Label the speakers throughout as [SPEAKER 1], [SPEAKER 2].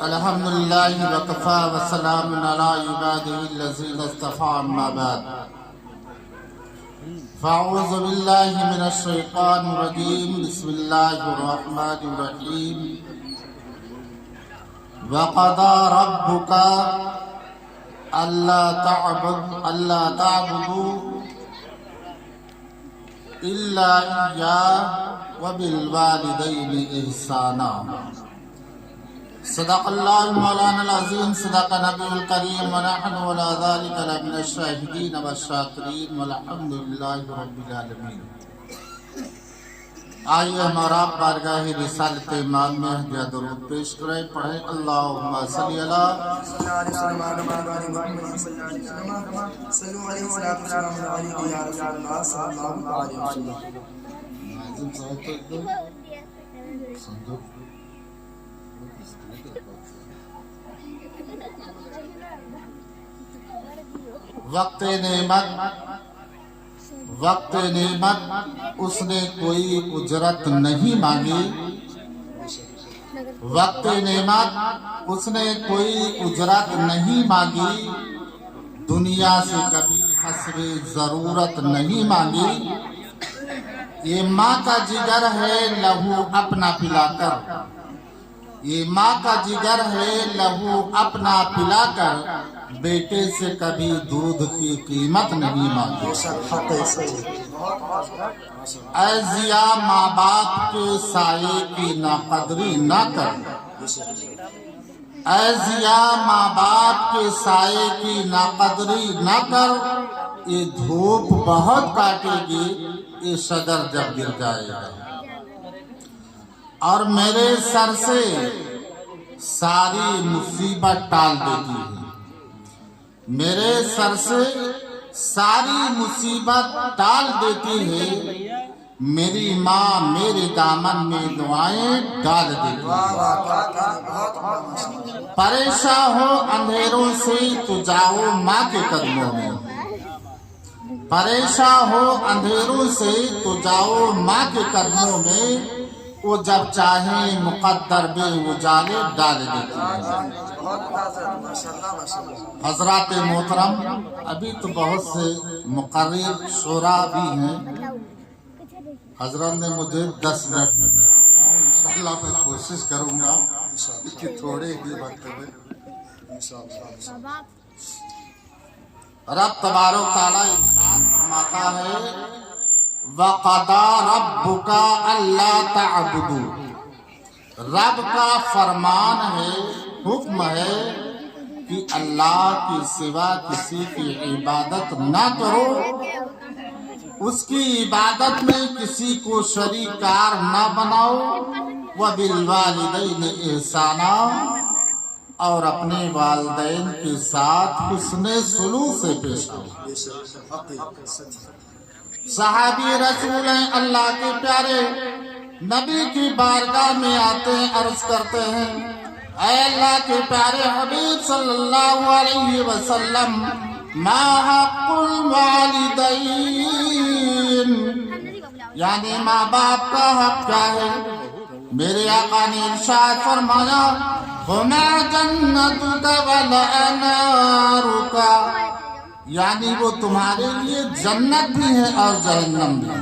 [SPEAKER 1] الحمد لله وكفى وسلام على عباده الذين اصطفى أما بعد فأعوذ بالله من الشيطان الرجيم بسم الله الرحمن الرحيم وقضى ربك ألا تعبدوا إلا إياه وبالوالدين إحسانا صدق اللہ مولانا العظیم صدق نبی الکریم ونحن ولا ذلك لمن الشاہدین والشاکرین والحمد للہ رب العالمین۔ آئیے ہمارا بارگاہ رسالت امام میں ہدیہ درود پیش کریں، پڑھیں اللہم صلی اللہ وقت نعمت اس نے کوئی اجرت نہیں مانگی، وقت نعمت اس نے کوئی اجرت نہیں مانگی، دنیا سے کبھی حسب ضرورت نہیں مانگی۔ یہ ماں کا جگر ہے لہو اپنا پلا کر، یہ ماں کا جگر ہے لہو اپنا پلا کر، بیٹے سے کبھی دودھ کی قیمت نہیں مانگی۔ اے ضیا ماں باپ کے سائے کی ناقدری نہ کر، اے ضیا ماں باپ کے سائے کی ناقدری نہ کر، یہ دھوپ بہت کاٹے گی یہ شجر جب گر جائے گا، اور میرے سر سے ساری مصیبت ٹال دیتی ہے، میرے سر سے ساری مصیبت ٹال دیتی ہے، میری ماں میرے دامن میں دعائیں ڈال دیتی ہے۔ پریشان ہو اندھیروں سے تو جاؤ ماں کے قدموں میں، پریشان ہو اندھیروں سے تو جاؤ ماں کے قدموں میں، وہ جب چاہیں مقدر بے اجالے ڈال دیتی ہے۔ حضرات محترم، ابھی تو بہت سے مقرر شعراء بھی ہیں، حضرت نے مجھے 10 منٹ انشاءاللہ میں کوشش کروں گا کہ تھوڑے ہی وقت میں رب تبارک و تعالیٰ ارشاد فرماتا ہے وَقَضَى رَبُّكَ أَلَّا تَعْبُدُوا، رب کا فرمان ہے، حکم ہے کہ اللہ کے سوا کسی کی عبادت نہ کرو، اس کی عبادت میں کسی کو شریک کار نہ بناؤ، وَبِالْوَالِدَيْنِ إِحْسَانًا، اور اپنے والدین کے ساتھ حسن سلوک سے پیش آؤ۔ صحابی رسول ہیں اللہ کے پیارے، نبی کی بارگاہ میں آتے ہیں، عرض کرتے ہیں اے اللہ کے پیارے حبیب صلی اللہ علیہ وسلم، ما حق الوالدین، یعنی ماں باپ کا حق کیا ہے؟ میرے آقا نے ارشاد فرمایا ہما جنتک ونارک، یعنی وہ تمہارے لیے جنت بھی ہے اور جہنم بھی ہے۔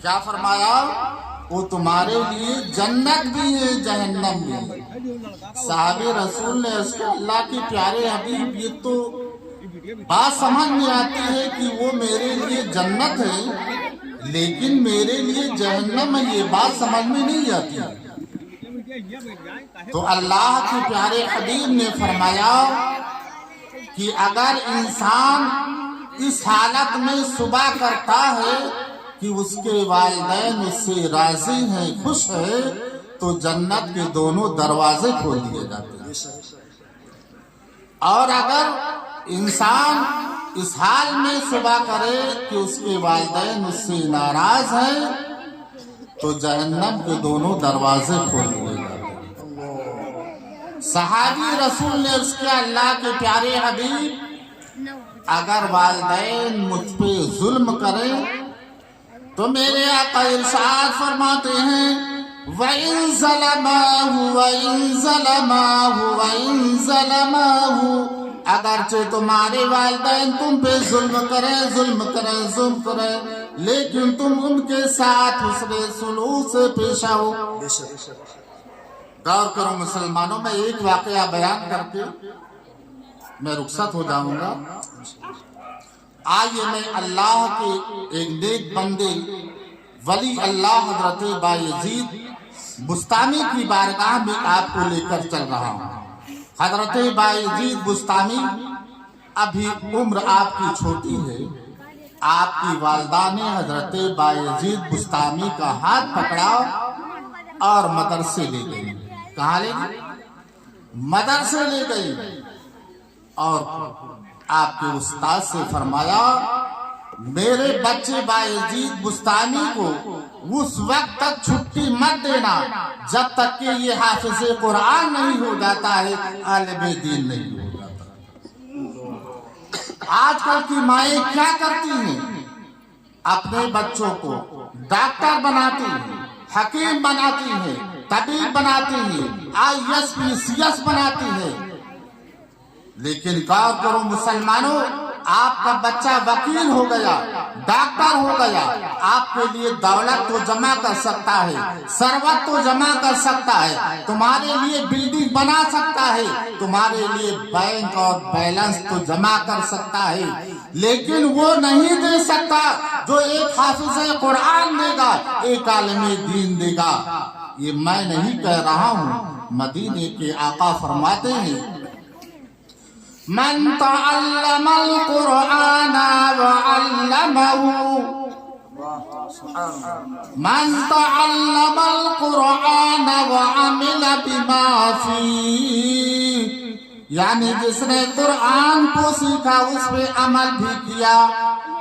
[SPEAKER 1] کیا فرمایا؟ وہ تمہارے لیے جنت بھی ہے جہنم بھی ہے۔ صحابی رسول نے اس کے اللہ کے پیارے حبیب، یہ تو بات سمجھ میں آتی ہے کہ وہ میرے لیے جنت ہے لیکن میرے لیے جہنم ہے، یہ بات سمجھ میں نہیں آتی۔ تو اللہ کے پیارے حبیب نے فرمایا کہ اگر انسان اس حالت میں صبح کرتا ہے کہ اس کے والدین اس سے راضی ہیں، خوش ہیں، تو جنت کے دونوں دروازے کھول دیے جاتے ہیں۔ اور اگر انسان اس حال میں صبح کرے کہ اس کے والدین اس سے ناراض ہیں، تو جہنم کے دونوں دروازے کھول دیے جاتے ہیں۔ صحابی رسول نے اس کے اللہ کے پیارے حبیب، اگر والدین مجھ پہ ظلم کریں تو میرے آقا ارشاد فرماتے ہیں وَإِن ظَلَمَاهُ اگرچہ تمہارے والدین تم پہ ظلم کریں لیکن تم ان کے ساتھ حسن سلوک سے پیش آؤ. غور کرو مسلمانوں، میں ایک واقعہ بیان کر کے میں رخصت ہو جاؤں گا. آئیے میں اللہ کے ایک نیک بندے ولی اللہ حضرت بایزید بستامی کی بارگاہ میں آپ کو لے کر چل رہا ہوں. حضرت بایزید بستامی ابھی عمر آپ کی چھوٹی ہے. آپ کی والدہ نے حضرت بایزید بستامی کا ہاتھ پکڑا اور مدرسے لے گئی. کہاں لے گئی؟ مدرسے لے گئی اور آپ کے استاد سے فرمایا میرے بچے بایزید بستامی کو اس وقت تک چھٹی مت دینا جب تک کہ یہ حافظ قرآن نہیں ہو جاتا ہے، عالم دین نہیں ہو جاتا. آج کل کی مائیں کیا کرتی ہیں؟ اپنے بچوں کو ڈاکٹر بناتی ہیں، حکیم بناتی ہیں، طبیب بناتی ہیں، IAS PCS بناتی ہیں. لیکن غور کرو مسلمانوں، آپ کا بچہ وکیل ہو گیا، ڈاکٹر ہو گیا، آپ کے لیے دولت تو جمع کر سکتا ہے، ثروت تو جمع کر سکتا ہے، تمہارے لیے بلڈنگ بنا سکتا ہے، تمہارے لیے بینک اور بیلنس تو جمع کر سکتا ہے، لیکن وہ نہیں دے سکتا جو ایک حافظ قرآن دے گا، ایک عالم دین دے گا. یہ میں نہیں کہہ رہا ہوں، مدینے کے آقا فرماتے ہیں من تعلم القرآن وعلمه من تعلم القرآن وعمل بما فيه، یعنی جس نے قرآن کو سیکھا اس پہ عمل بھی کیا.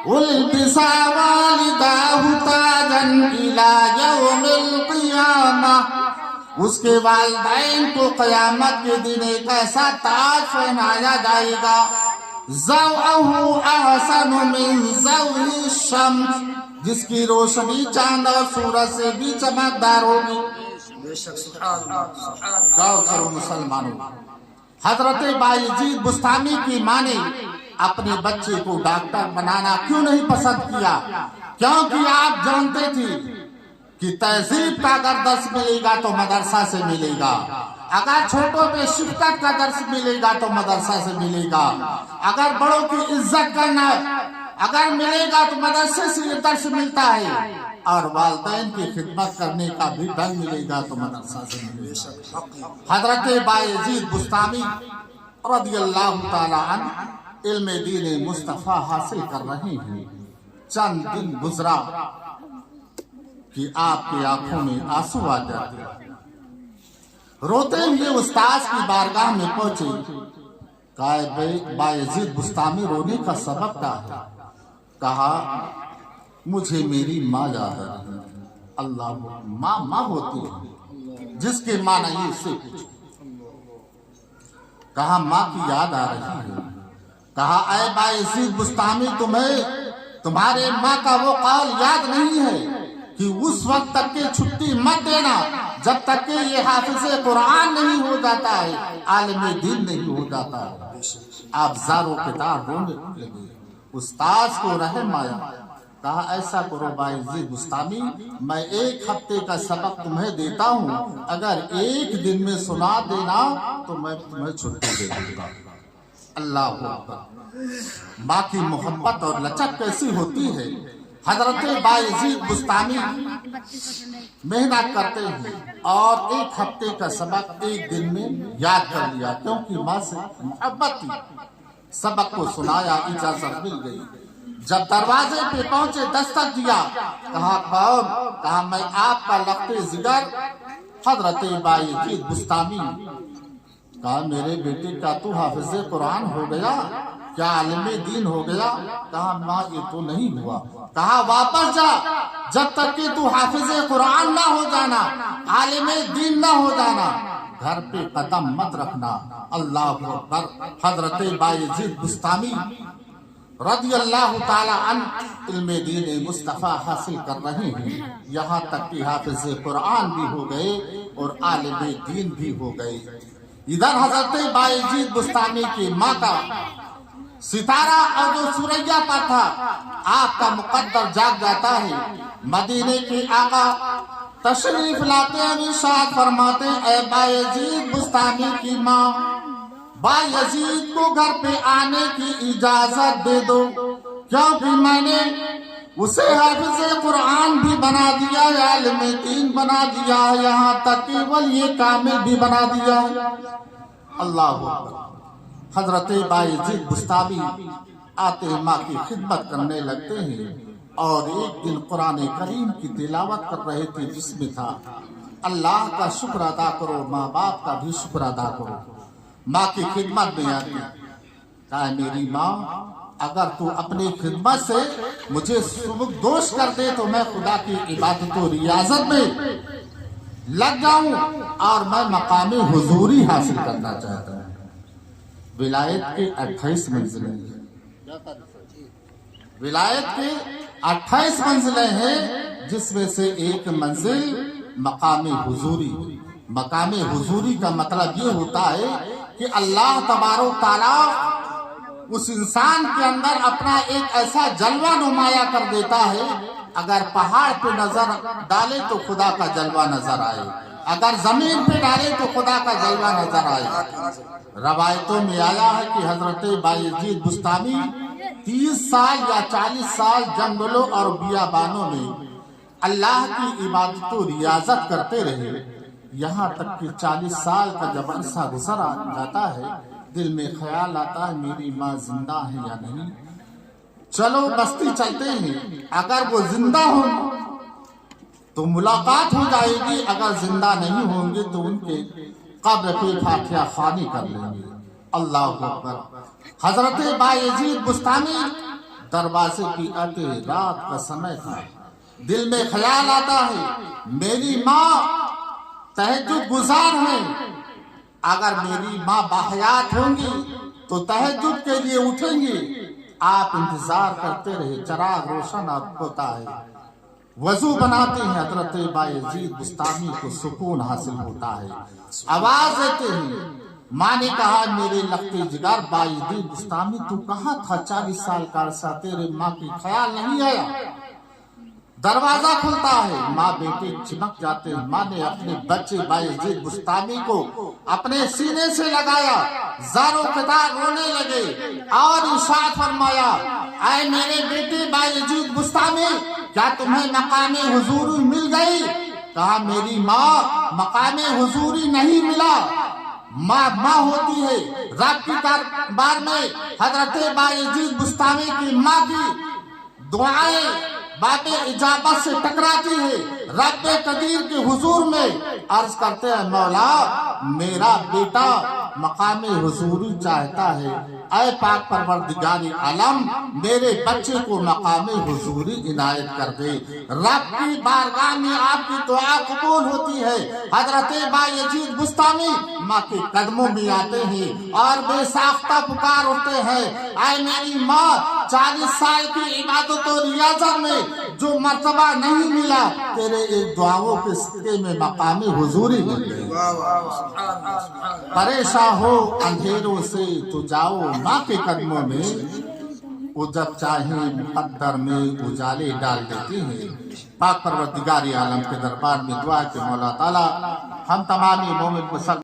[SPEAKER 1] البس والداه تاجا الى يوم القيامة، اس کے والدین کو قیامت کے دن ایک ایسا تاج پہنایا جائے گا ضوءه احسن من ضوء الشمس، جس کی روشنی چاند اور سورج سے بھی چمکدار ہوگی. غور کرو مسلمانوں، حضرت بایزید بستامی کی ماں نے اپنے بچے کو ڈاکٹر بنانا کیوں نہیں پسند کیا؟ کیونکہ آپ جانتے تھے کہ تہذیب کا اگر درس ملے گا تو مدرسہ سے ملے گا، اگر چھوٹوں پہ شفقت کا درس ملے گا تو مدرسہ سے ملے گا، اگر بڑوں کی عزت کرنا اگر ملے گا تو مدرسے سے یہ درس ملتا ہے، اور والدین کی خدمت کرنے کا بھی ڈنگ ملے گا تو مدرسہ سے ملے گا. حضرت بایزید بستامی رضی اللہ تعالی عنہ علم دین مصطفیٰ حاصل کر رہے ہیں. چند دن گزرا کہ آپ کی آنکھوں میں آنسو آ جاتے، روتے ہوئے استاذ کی بارگاہ میں پہنچے. کہا بایزید بستامی رونے کا سبب کیا ہے؟ کہا مجھے میری ماں یاد آ رہی ہے. اللہ ماں ہوتی ہے، جس کے ماں نہیں اس سے پوچھو. کہا ماں کی یاد آ رہی ہے. کہا اے بایزید بستامی تمہارے ماں کا وہ قول یاد نہیں ہے کہ اس وقت تک کہ چھٹی مت دینا جب تک کہ یہ حافظ قرآن نہیں ہو جاتا ہے، عالم دین نہیں ہو جاتا ہے. آپ زاروں کے دار رونے لگے. استاذ کو رحم آیا. کہا ایسا کرو بایزید بستامی، میں 1 ہفتے کا سبق تمہیں دیتا ہوں، اگر 1 دن میں سنا دینا تو میں تمہیں چھٹی دے دوں گا. اللہ اکبر. ماں کی محبت اور لچک کیسی ہوتی ہے. حضرت بایزید بستامی محنت کرتے ہیں اور 1 ہفتے کا سبق 1 دن میں یاد کر لیا، کیونکہ ماں سے محبت تھی. سبق کو سنایا، اجازت مل گئی. جب دروازے پہ پہنچے دستک دیا. کہا کون؟ کہا میں آپ کا لخت جگر حضرت بایزید بستامی. کہا میرے بیٹے کا تو حافظ قرآن ہو گیا، کیا عالم دین ہو گیا؟ کہا ماں یہ تو نہیں ہوا. کہا واپس جا، جب تک کہ تو حافظ قرآن نہ ہو جانا، عالم دین نہ ہو جانا، گھر پہ قدم مت رکھنا. اللہ اکبر. حضرت بایزید بستامی رضی اللہ تعالی عنہ علم دین مصطفیٰ حاصل کر رہے ہیں، یہاں تک کہ حافظ قرآن بھی ہو گئے اور عالم دین بھی ہو گئے۔ ادھر حضرت بایزید بستانی کی ماں کا ستارہ اور جو سوریا پر تھا آپ کا مقدر جاگ جاتا ہے۔ مدینے کے آقا تشریف لاتے ہیں، ارشاد فرماتے ہیں اے بایزید بستانی کی ماں، بایزید کو گھر پہ آنے کی اجازت دے دو، کیونکہ میں نے اسے حافظ قرآن بھی بنا دیا ہے، عالم دین بنا دیا ہے، یہاں تک کہ ولی کامل بھی بنا دیا ہے۔ اللہ اکبر۔ حضرت بایزید بستامی آتے ماں کی خدمت کرنے لگتے ہیں، اور ایک دن قرآن کریم کی تلاوت کر رہے تھے جس میں تھا اللہ کا شکر ادا کرو، ماں باپ کا بھی شکر ادا کرو۔ ماں کی خدمت میں آتی، کہا میری ماں اگر تو اپنی خدمت سے مجھے سبکدوش کر دے تو میں خدا کی عبادت و ریاضت میں لگ جاؤں اور میں مقام حضوری حاصل کرنا چاہتا ہوں۔ ولایت کے 28 منزلیں ہیں، ولایت کے 28 منزلیں ہیں، جس میں سے ایک منزل مقام حضوری۔ مقام حضوری کا مطلب یہ ہوتا ہے کہ اللہ تبارک تعالیٰ اس انسان کے اندر اپنا ایک ایسا جلوہ نمایاں کر دیتا ہے، اگر پہاڑ پہ نظر ڈالے تو خدا کا جلوہ نظر آئے، اگر زمین پہ ڈالے تو خدا کا جلوہ نظر آئے۔ روایتوں میں آیا ہے کہ حضرت بایزید بستانی 30 سال یا 40 سال جنگلوں اور بیابانوں میں اللہ کی عبادت و ریاضت کرتے رہے، یہاں تک کہ 40 سال کا جب عرصہ گزر جاتا ہے دل میں خیال آتا ہے میری ماں زندہ ہے یا نہیں، چلو بستی چلتے ہیں، اگر وہ زندہ ہوں تو ملاقات ہو جائے گی، اگر زندہ نہیں ہوں گے تو ان کے قبر پہ فاتحہ خوانی کر لیں گے۔ اللہ اکبر۔ حضرت بایزید بستانی دروازے کی آتے رات کا سمے تھا، دل میں خیال آتا ہے میری ماں تہجد گزار ہیں، اگر میری ماں باحیات ہوں گی تو تہجد کے لیے اٹھیں گی۔ آپ انتظار کرتے رہے، چراغ روشن ہوتا ہے، وضو بناتے ہیں، حضرت بایزید بستانی کو سکون حاصل ہوتا ہے، آواز دیتے ہیں۔ ماں نے کہا میرے لخت جگر بایزید بستانی تو کہاں تھا 40 سال کا عرصہ، تیرے ماں کی خیال نہیں آیا؟ دروازہ کھلتا ہے، ماں بیٹے چمک جاتے ہیں۔ ماں نے اپنے بچے بایزید بستانی کو اپنے سینے سے لگایا، زار و قطار رونے لگے اور ارشاد فرمایا اے میرے بیٹے بایزید بستانی، کیا تمہیں مقام حضوری مل گئی؟ کہا میری ماں مقام حضوری نہیں ملا، ماں ہوتی ہے۔ رب کی دربار میں حضرت بایزید بستانی کی ماں کی دعائیں باب اجابت سے ٹکراتی ہے، رب قدیر کے حضور میں عرض کرتے ہیں مولا میرا بیٹا مقام حضوری چاہتا ہے، اے پاک پروردگار عالم میرے بچے کو مقام حضوری عنایت کر دے۔ رب کی بارگاہ میں آپ کی دعا قبول ہوتی ہے۔ حضرت بایزید بستانی ماں کے قدموں میں آتے ہیں اور بے ساختہ پکار اٹھتے ہیں اے میری ماں 40 سال کی عبادت و ریاضت میں جو مرتبہ نہیں ملا تیرے ایک دعاؤں کے صدقے میں مقام حضوری مل گئی۔ پریشان ہو اندھیروں سے تو جاؤ ماں کے قدموں میں، وہ جب چاہیں مقدر میں اجالے ڈال دیتی ہیں۔ پاک پروردگار عالم کے دربار میں دعا کہ مولا تعالی ہم تمامی مومن مسلمان